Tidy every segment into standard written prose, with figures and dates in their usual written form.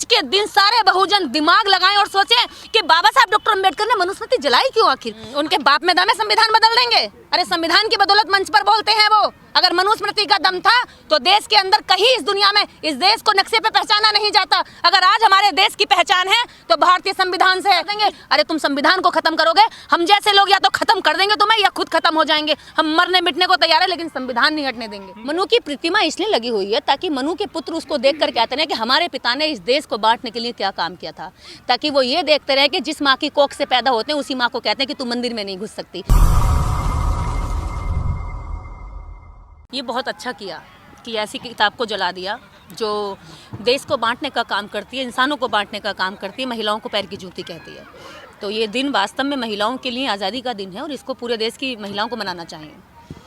आज के दिन सारे बहुजन दिमाग लगाएं और सोचें कि बाबा साहब डॉक्टर अंबेडकर ने मनुस्मृति जलाई क्यों आखिर? उनके बाप में दम है संविधान बदल देंगे? अरे संविधान की बदौलत मंच पर बोलते हैं वो। अगर मनुस्मृति का दम था तो देश के अंदर कहीं इस दुनिया में इस देश को नक्शे पे पहचाना नहीं जाता। अगर आज हमारे देश की पहचान है तो भारतीय संविधान से देंगे। अरे तुम संविधान को खत्म करोगे, हम जैसे लोग या तो खत्म कर देंगे तुम्हें या खुद खत्म हो जाएंगे। हम मरने मिटने को तैयार है लेकिन संविधान नहीं हटने देंगे। मनु की प्रतिमा इसलिए लगी हुई है ताकि मनु के पुत्र उसको देख कर कहते रहे कि हमारे पिता ने इस देश को बांटने के लिए क्या काम किया था, ताकि वो ये देखते रहे कि जिस माँ की कोख से पैदा होते हैं उसी माँ को कहते हैं कि तू मंदिर में नहीं घुस सकती। ये बहुत अच्छा किया कि ऐसी किताब को जला दिया जो देश को बांटने का काम करती है, इंसानों को बांटने का काम करती है, महिलाओं को पैर की जूती कहती है। तो ये दिन वास्तव में महिलाओं के लिए आज़ादी का दिन है और इसको पूरे देश की महिलाओं को मनाना चाहिए।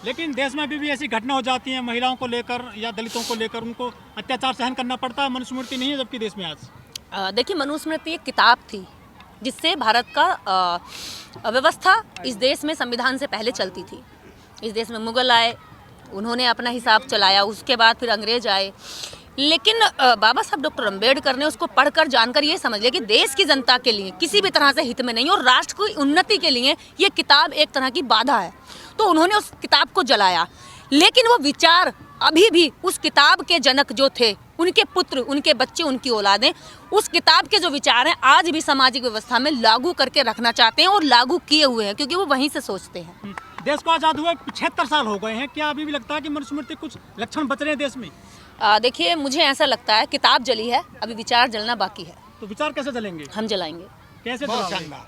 लेकिन देश में अभी भी ऐसी घटना हो जाती है, महिलाओं को लेकर या दलितों को लेकर उनको अत्याचार सहन करना पड़ता है। मनुस्मृति नहीं है जबकि देश में आज देखिए, मनुस्मृति एक किताब थी जिससे भारत का व्यवस्था इस देश में संविधान से पहले चलती थी। इस देश में मुगल आए, उन्होंने अपना हिसाब चलाया, उसके बाद फिर अंग्रेज आए। लेकिन बाबा साहब डॉक्टर अंबेडकर ने उसको पढ़कर जानकर ये समझ लिया कि देश की जनता के लिए किसी भी तरह से हित में नहीं और राष्ट्र की उन्नति के लिए ये किताब एक तरह की बाधा है। तो उन्होंने उस किताब को जलाया। लेकिन वो विचार अभी भी उस किताब के जनक जो थे, उनके पुत्र, उनके बच्चे, उनकी औलादें उस किताब के जो विचार हैं आज भी सामाजिक व्यवस्था में लागू करके रखना चाहते हैं और लागू किए हुए हैं क्योंकि वो वहीं से सोचते हैं। देश को आज़ाद हुए 75 साल हो गए हैं, क्या अभी भी लगता है कि मनुस्मृति कुछ लक्षण बच रहे हैं देश में? देखिए, मुझे ऐसा लगता है किताब जली है, अभी विचार जलना बाकी है। तो विचार कैसे जलेंगे? हम जलाएंगे। कैसे जलाएंगे?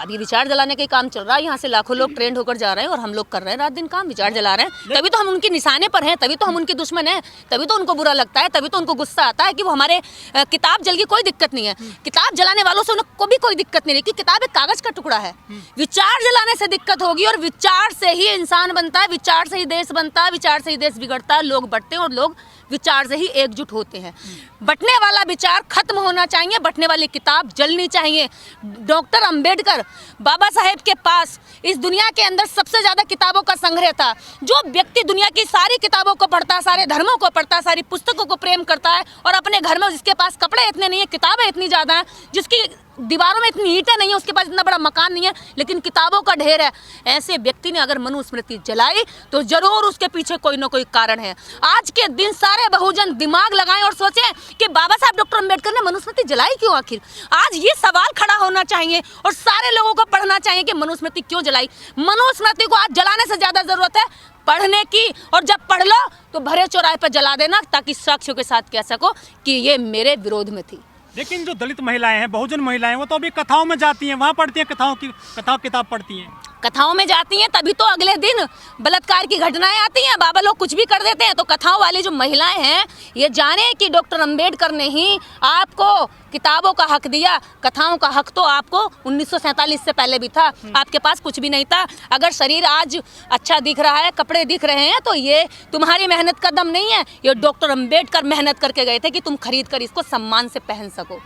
अभी विचार जलाने का काम चल रहा है। यहाँ से लाखों लोग ट्रेंड होकर जा रहे हैं और हम लोग कर रहे हैं रात दिन काम, विचार जला रहे हैं। तभी तो हम उनके निशाने पर हैं, तभी तो हम उनके दुश्मन हैं, तभी तो उनको बुरा लगता है, तभी तो उनको गुस्सा आता है कि वो हमारे किताब जल की कोई दिक्कत नहीं है। किताब जलाने वालों से उनको भी कोई दिक्कत नहीं है कि किताब एक कागज का टुकड़ा है। विचार जलाने से दिक्कत होगी और विचार से ही इंसान बनता है, विचार से ही देश बनता है, विचार से ही देश बिगड़ता है, लोग बढ़ते हैं और लोग विचार से ही एकजुट होते हैं। बंटने वाला विचार खत्म होना चाहिए, बंटने वाली किताब जलनी चाहिए। डॉक्टर अंबेडकर, बाबा साहेब के पास इस दुनिया के अंदर सबसे ज्यादा किताबों का संग्रह था। जो व्यक्ति दुनिया की सारी किताबों को पढ़ता है, सारे धर्मों को पढ़ता है, सारी पुस्तकों को प्रेम करता है और अपने घर में जिसके पास कपड़े इतने नहीं है, किताबें इतनी ज्यादा हैं, जिसकी दीवारों में इतनी ईंटें नहीं है, उसके पास इतना बड़ा मकान नहीं है लेकिन किताबों का ढेर है, ऐसे व्यक्ति ने अगर मनुस्मृति जलाई तो जरूर उसके पीछे कोई ना कोई कारण है। आज के दिन सारे बहुजन दिमाग लगाएं और सोचें कि बाबा साहब डॉक्टर अंबेडकर ने मनुस्मृति जलाई क्यों आखिर? आज ये सवाल खड़ा होना चाहिए और सारे लोगों को पढ़ना चाहिए कि मनुस्मृति क्यों जलाई। मनुस्मृति को आज जलाने से ज्यादा जरूरत है पढ़ने की, और जब पढ़ लो तो भरे चौराहे पर जला देना ताकि साक्ष्यों के साथ कह सको कि ये मेरे विरोध में थी। लेकिन जो दलित महिलाएं हैं, बहुजन महिलाएं, वो तो अभी कथाओं में जाती हैं, वहाँ पढ़ती हैं, कथाओं किताब पढ़ती हैं, कथाओं में जाती हैं, तभी तो अगले दिन बलात्कार की घटनाएं आती हैं, बाबा लोग कुछ भी कर देते हैं। तो कथाओं वाली जो महिलाएं हैं ये जाने कि डॉक्टर अंबेडकर ने ही आपको किताबों का हक दिया। कथाओं का हक तो आपको 1947 से पहले भी था, आपके पास कुछ भी नहीं था। अगर शरीर आज अच्छा दिख रहा है, कपड़े दिख रहे हैं, तो ये तुम्हारी मेहनत का दम नहीं है, ये डॉक्टर अंबेडकर मेहनत करके गए थे कि तुम खरीद कर इसको सम्मान से पहन सको।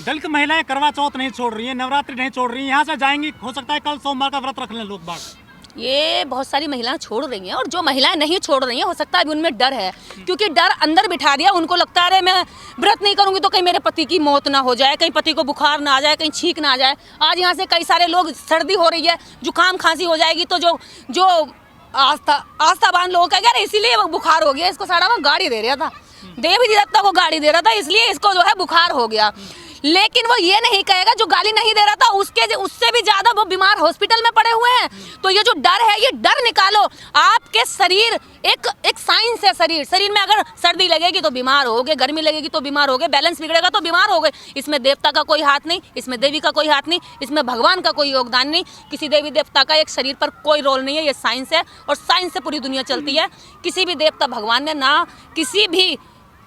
दलित महिलाएं करवा चौथ नहीं छोड़ रही हैं, नवरात्रि नहीं छोड़ रही हैं, यहाँ से जाएंगी, हो सकता है कल सोमवार का व्रत रख लें लोग बाग। ये बहुत सारी महिलाएं छोड़ रही हैं और जो महिलाएं नहीं छोड़ रही हैं हो सकता है अभी उनमें डर है, क्योंकि डर अंदर बिठा दिया। उनको लगता है अरे मैं व्रत नहीं करूंगी तो कहीं मेरे पति की मौत ना हो जाए, कहीं पति को बुखार ना आ जाए, कहीं छींक ना आ जाए। आज यहाँ से कई सारे लोग, सर्दी हो रही है, जुकाम खांसी हो जाएगी तो जो आस्थावान लोगों का क्या इसीलिए वो बुखार हो गया, इसको सारा वो गाड़ी दे रहा था, देवी दत्ता को गाड़ी दे रहा था, इसलिए इसको जो है बुखार हो गया। लेकिन वो ये नहीं कहेगा जो गाली नहीं दे रहा था उससे भी ज्यादा वो बीमार हॉस्पिटल में पड़े हुए हैं। तो ये जो डर है, ये डर निकालो। आपके शरीर एक साइंस है। शरीर में अगर सर्दी लगेगी तो बीमार होगे, गर्मी लगेगी तो बीमार होगे, बैलेंस बिगड़ेगा तो बीमार होगे। इसमें देवता का कोई हाथ नहीं, इसमें देवी का कोई हाथ नहीं, इसमें भगवान का कोई योगदान नहीं, किसी देवी देवता का एक शरीर पर कोई रोल नहीं है। ये साइंस है और साइंस से पूरी दुनिया चलती है। किसी भी देवता भगवान ने ना किसी भी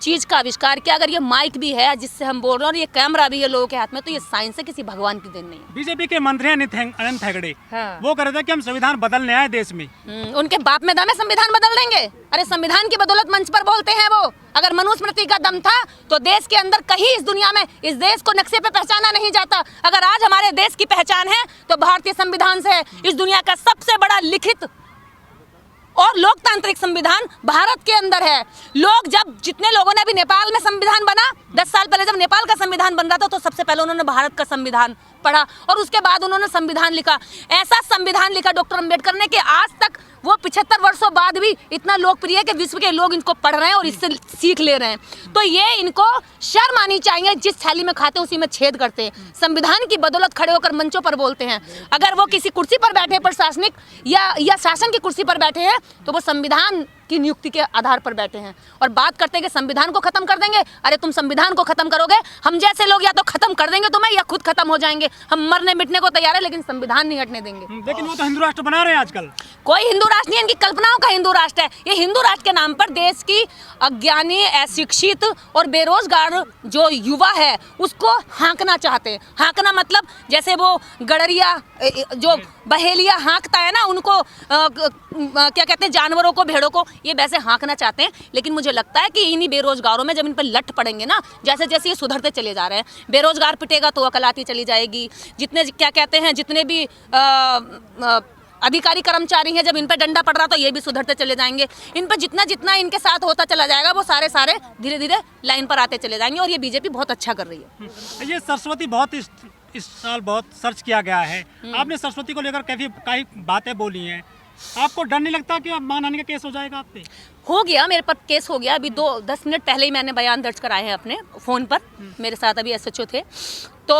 चीज का आविष्कार किया। अगर ये माइक भी है जिससे हम बोल रहे हैं और ये कैमरा भी है लोगों के हाथ में, तो ये साइंस है, किसी भगवान की देन नहीं है। बीजेपी के मंत्री अनंत हेगड़े वो कह रहे थे कि हम संविधान बदलने आए देश में। उनके बाप में दम है संविधान बदल देंगे? अरे संविधान की बदौलत मंच पर बोलते हैं वो। अगर मनुस्मृति का दम था तो देश के अंदर कहीं इस दुनिया में इस देश को नक्शे पे पहचाना नहीं जाता। अगर आज हमारे देश की पहचान है तो भारतीय संविधान से है। इस दुनिया का सबसे बड़ा लिखित और लोकतांत्रिक संविधान भारत के अंदर है। लोग जब जितने लोगों ने अभी नेपाल में संविधान बना, 10 साल पहले जब नेपाल का संविधान बन रहा था तो सबसे पहले उन्होंने भारत का संविधान पढ़ा और उसके बाद उन्होंने संविधान लिखा। ऐसा संविधान लिखा डॉक्टर अंबेडकर ने कि आज तक वो 75 वर्षों बाद भी इतना लोकप्रिय है कि विश्व के लोग इनको पढ़ रहे हैं और इससे सीख ले रहे हैं। तो ये इनको शर्म आनी चाहिए, जिस थाली में खाते हैं उसी में छेद करते हैं। संविधान की बदौलत खड़े होकर मंचों पर बोलते हैं। अगर वो किसी कुर्सी पर बैठे प्रशासनिक या शासन की कुर्सी पर बैठे हैं तो वो संविधान की नियुक्ति के आधार पर बैठे हैं और बात करते हैं कि संविधान को खत्म कर देंगे। अरे तुम संविधान को खत्म करोगे, हम जैसे लोग या तो खत्म कर देंगे तुम्हें या खुद खत्म हो जाएंगे। हम मरने मिटने को तैयार है लेकिन संविधान नहीं हटने देंगे। लेकिन वो तो हिंदू राष्ट्र बना रहे हैं आजकल। कोई हिंदू राष्ट्र नहीं, इनकी कल्पनाओं का हिंदू राष्ट्र है। ये हिंदू राष्ट्र के नाम पर देश की अज्ञानी, अशिक्षित और बेरोजगार जो युवा है उसको हाँकना चाहते हैं। हाँकना मतलब जैसे वो गडरिया जो बहेलिया हाँकता है ना, उनको क्या कहते हैं, जानवरों को, भेड़ों को, ये वैसे हाँकना चाहते हैं। लेकिन मुझे लगता है कि इन्हीं बेरोजगारों में जब इन पर लठ पड़ेंगे ना, जैसे जैसे ये सुधरते चले जा रहे हैं, बेरोजगार पिटेगा तो अकल आती चली जाएगी। जितने क्या कहते हैं, जितने भी अधिकारी कर्मचारी हैं, जब इन पर डंडा पड़ रहा तो ये भी सुधरते चले जाएंगे। इन पर जितना जितना इनके साथ होता चला जाएगा वो सारे धीरे धीरे लाइन पर आते चले जाएंगे और ये बीजेपी बहुत अच्छा कर रही है। ये सरस्वती बहुत इस साल बहुत सर्च किया गया है। आपने सरस्वती को लेकर कई बातें बोली हैं। आपको डर नहीं लगता कि अब मानहानि का केस हो जाएगा आप पे? हो गया, मेरे पर केस हो गया। अभी 10 मिनट पहले ही मैंने बयान दर्ज कराए हैं अपने फ़ोन पर। मेरे साथ अभी एसएचओ थे तो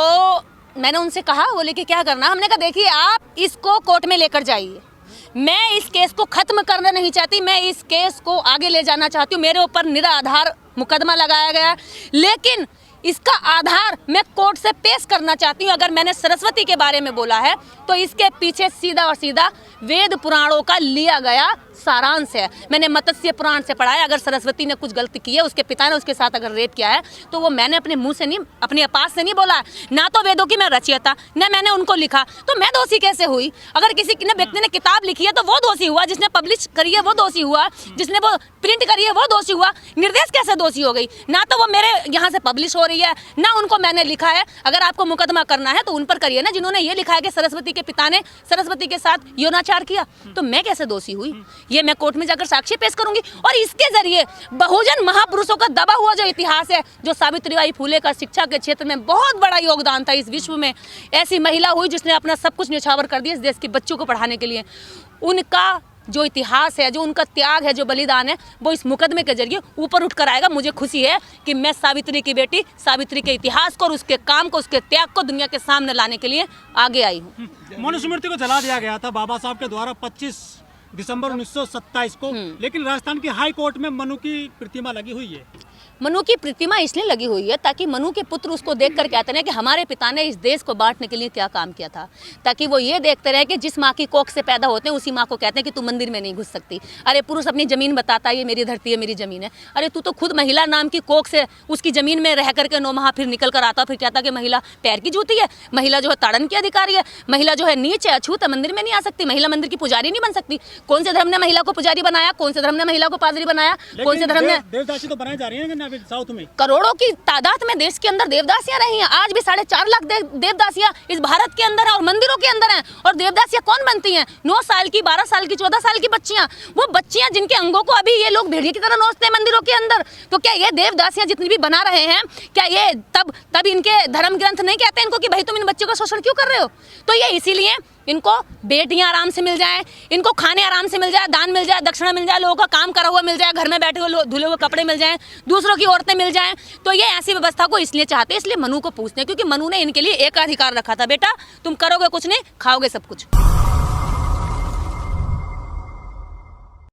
मैंने उनसे कहा, बोले कि क्या करना। हमने कहा देखिए आप इसको कोर्ट में लेकर जाइए, मैं इस केस को ख़त्म करना नहीं चाहती, मैं इस केस को आगे ले जाना चाहती हूँ। मेरे ऊपर निराधार मुकदमा लगाया गया, लेकिन इसका आधार मैं कोर्ट से पेश करना चाहती हूँ। अगर मैंने सरस्वती के बारे में बोला है तो इसके पीछे सीधा और सीधा वेद पुराणों का लिया गया सारांश है। मैंने मत्स्य पुराण से पढ़ा है। अगर सरस्वती ने कुछ गलती की है, उसके पिता ने उसके साथ अगर रेप किया है तो वो मैंने अपने मुंह से नहीं, अपने आपास से नहीं बोला है। ना तो वेदों की मैं रचयिता, न मैंने उनको लिखा, तो मैं दोषी कैसे हुई? अगर किसी ने व्यक्ति ने किताब लिखी है तो वो दोषी हुआ, जिसने पब्लिश करी है वो दोषी हुआ, जिसने वो प्रिंट करी है वो दोषी हुआ। निर्देश कैसे दोषी हो गई? ना तो वो मेरे यहाँ से पब्लिश हो रही है, ना उनको मैंने लिखा है। अगर आपको मुकदमा करना है तो उन पर करिए ना, जिन्होंने ये लिखा है कि सरस्वती के पिता ने सरस्वती के साथ यौनाचार किया। तो मैं कैसे दोषी हुई? ये मैं कोर्ट में जाकर साक्ष्य पेश करूंगी और इसके जरिए बहुजन महापुरुषों का दबा हुआ जो इतिहास है, जो सावित्रीबाई फुले का शिक्षा के क्षेत्र में बहुत बड़ा योगदान था। इस विश्व में ऐसी महिला हुई जिसने अपना सब कुछ न्यौछावर कर दिया इस देश के बच्चों को पढ़ाने के लिए। उनका जो इतिहास है, जो उनका त्याग है, जो बलिदान है, वो इस मुकदमे के जरिए ऊपर उठ कर आएगा। मुझे खुशी है कि मैं सावित्री की बेटी, सावित्री के इतिहास को और उसके काम को, उसके त्याग को दुनिया के सामने लाने के लिए आगे आई हूँ। मनुस्मृति को जला दिया गया था बाबा साहब के द्वारा 25 दिसंबर 1927 को, लेकिन राजस्थान की हाई कोर्ट में मनु की प्रतिमा लगी हुई है। मनु की प्रतिमा इसलिए लगी हुई है ताकि मनु के पुत्र उसको देखकर कहते हैं कि हमारे पिता ने इस देश को बांटने के लिए क्या काम किया था, ताकि वो ये देखते रहे कि जिस माँ की कोख से पैदा होते हैं उसी माँ को कहते हैं कि तू मंदिर में नहीं घुस सकती। अरे पुरुष अपनी जमीन बताता है, ये मेरी धरती है, मेरी जमीन है। अरे तू तो खुद महिला नाम की कोख से उसकी जमीन में रह करके 9 माह फिर निकल कर आता, फिर कहता कि महिला पैर की जूती है, महिला जो है ताड़न की अधिकारी है, महिला जो है नीच है, अछूत है, मंदिर में नहीं आ सकती, महिला मंदिर की पुजारी नहीं बन सकती। कौन से धर्म ने महिला को पुजारी बनाया? कौन से धर्म ने महिला को पादरी बनाया? कौन से धर्म ने? देवदासी तो बनाई जा रही है साउथ में। करोड़ों की तादाद में देश के अंदर देवदासियां रही हैं। आज भी 4.5 लाख देवदासियां इस भारत के अंदर है और मंदिरों के अंदर हैं। और देवदासियां कौन बनती हैं? 9 साल की, 12 साल की, 14 साल की बच्चियां। वो बच्चियां जिनके अंगों को अभी ये लोग भेड़िए की तरह नोचते हैं मंदिरों के अंदर। तो क्या ये देवदासियां जितनी भी बना रहे हैं, क्या ये तब इनके धर्म ग्रंथ नहीं कहते इनको कि भाई तुम इन बच्चों का शोषण क्यों कर रहे हो? तो ये इसीलिए इनको बेटियां आराम से मिल जाएं, इनको खाने आराम से मिल जाए, दान मिल जाए, दक्षिणा मिल जाए, लोगों का काम करा हुआ मिल जाए, घर में बैठे हुए धुले हुए कपड़े मिल जाएं, दूसरों की औरतें मिल जाएं। तो ये ऐसी व्यवस्था को इसलिए चाहते हैं, इसलिए मनु को पूछते हैं, क्योंकि मनु ने इनके लिए एक अधिकार रखा था, बेटा तुम करोगे कुछ नहीं, खाओगे सब कुछ।